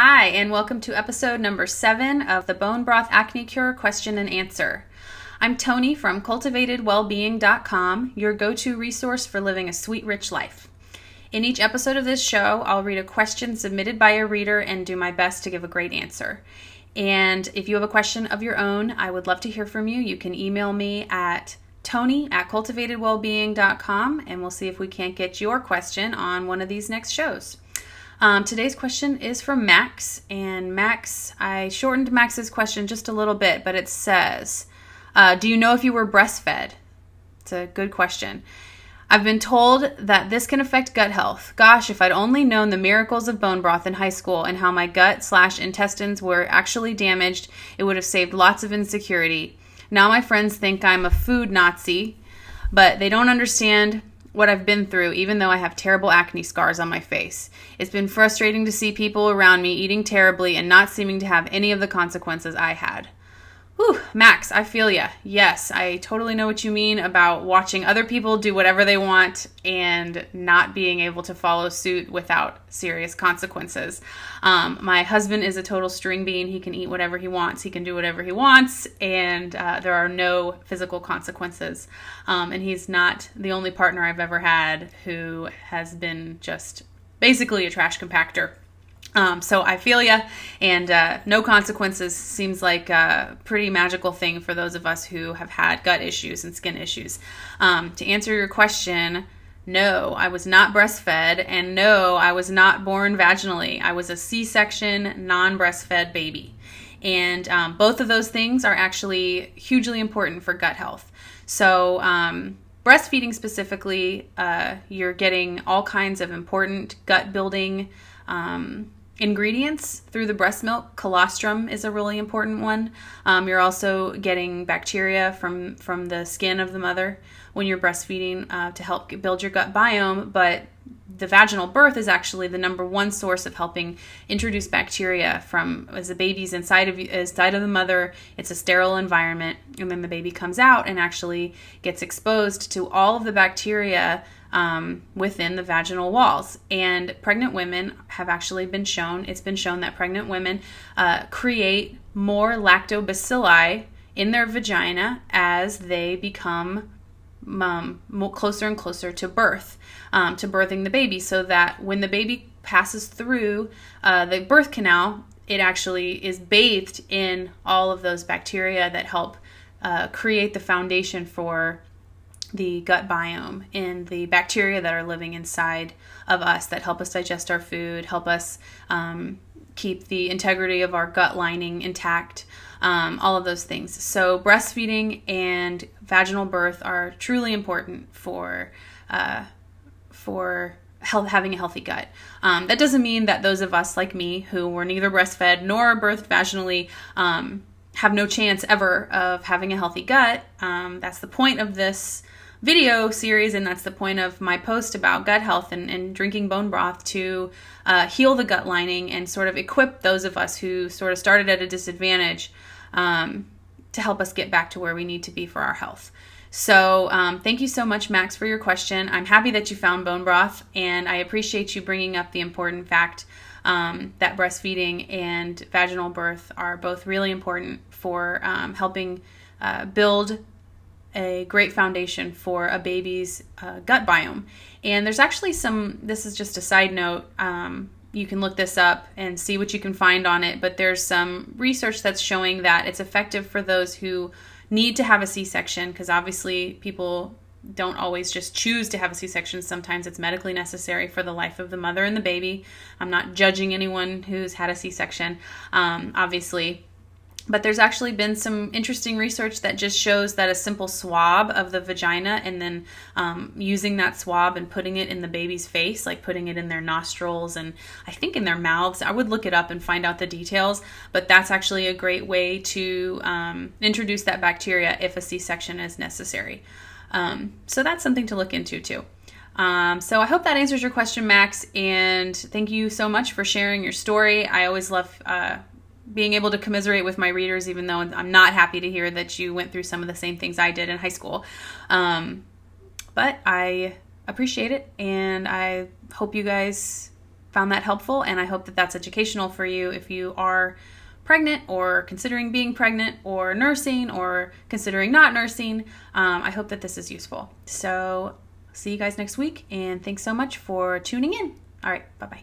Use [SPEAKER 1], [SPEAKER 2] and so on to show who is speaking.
[SPEAKER 1] Hi, and welcome to episode number 7 of the Bone Broth Acne Cure Question and Answer. I'm Tony from CultivatedWellbeing.com, your go-to resource for living a sweet, rich life. In each episode of this show, I'll read a question submitted by a reader and do my best to give a great answer. And if you have a question of your own, I would love to hear from you. You can email me at tony@cultivatedwellbeing.com, and we'll see if we can't get your question on one of these next shows. Today's question is from Max, and Max, I shortened Max's question just a little bit, but it says, do you know if you were breastfed? It's a good question. I've been told that this can affect gut health. Gosh, if I'd only known the miracles of bone broth in high school and how my gut/intestines were actually damaged, it would have saved lots of insecurity. Now my friends think I'm a food Nazi, but they don't understand what I've been through, even though I have terrible acne scars on my face. It's been frustrating to see people around me eating terribly and not seeming to have any of the consequences I had. Whew, Max, I feel ya. Yes, I totally know what you mean about watching other people do whatever they want and not being able to follow suit without serious consequences. My husband is a total string bean. He can eat whatever he wants. He can do whatever he wants, and there are no physical consequences. And he's not the only partner I've ever had who has been just basically a trash compactor. So I feel ya, and no consequences seems like a pretty magical thing for those of us who have had gut issues and skin issues. To answer your question, no, I was not breastfed, and no, I was not born vaginally. I was a C-section, non-breastfed baby. And both of those things are actually hugely important for gut health. So breastfeeding specifically, you're getting all kinds of important gut building ingredients through the breast milk. Colostrum is a really important one. You're also getting bacteria from the skin of the mother when you're breastfeeding to help build your gut biome, but the vaginal birth is actually the #1 source of helping introduce bacteria from as the baby's inside of the mother. It's a sterile environment, and then the baby comes out and actually gets exposed to all of the bacteria within the vaginal walls. And pregnant women have actually been shown, it's been shown that pregnant women create more lactobacilli in their vagina as they become closer and closer to birth, to birthing the baby, so that when the baby passes through the birth canal, it actually is bathed in all of those bacteria that help create the foundation for the gut biome and the bacteria that are living inside of us that help us digest our food, help us keep the integrity of our gut lining intact, all of those things. So breastfeeding and vaginal birth are truly important for having a healthy gut. That doesn't mean that those of us like me who were neither breastfed nor birthed vaginally have no chance ever of having a healthy gut. That's the point of this video series, and that's the point of my post about gut health and drinking bone broth, to heal the gut lining and sort of equip those of us who sort of started at a disadvantage to help us get back to where we need to be for our health. So thank you so much, Max, for your question. I'm happy that you found bone broth, and I appreciate you bringing up the important fact that breastfeeding and vaginal birth are both really important for helping build a great foundation for a baby's gut biome. And there's actually this is just a side note, you can look this up and see what you can find on it, but there's some research that's showing that it's effective for those who need to have a C-section, because obviously people don't always just choose to have a C-section. Sometimes it's medically necessary for the life of the mother and the baby. I'm not judging anyone who's had a C-section, obviously. But there's actually been some interesting research that just shows that a simple swab of the vagina, and then using that swab and putting it in the baby's face, like putting it in their nostrils and I think in their mouths. I would look it up and find out the details, but that's actually a great way to introduce that bacteria if a C-section is necessary. So that's something to look into too. So I hope that answers your question, Max, and thank you so much for sharing your story. I always love being able to commiserate with my readers, even though I'm not happy to hear that you went through some of the same things I did in high school. But I appreciate it, and I hope you guys found that helpful, and I hope that that's educational for you if you are pregnant or considering being pregnant or nursing or considering not nursing. I hope that this is useful. So see you guys next week, and thanks so much for tuning in. All right, bye-bye.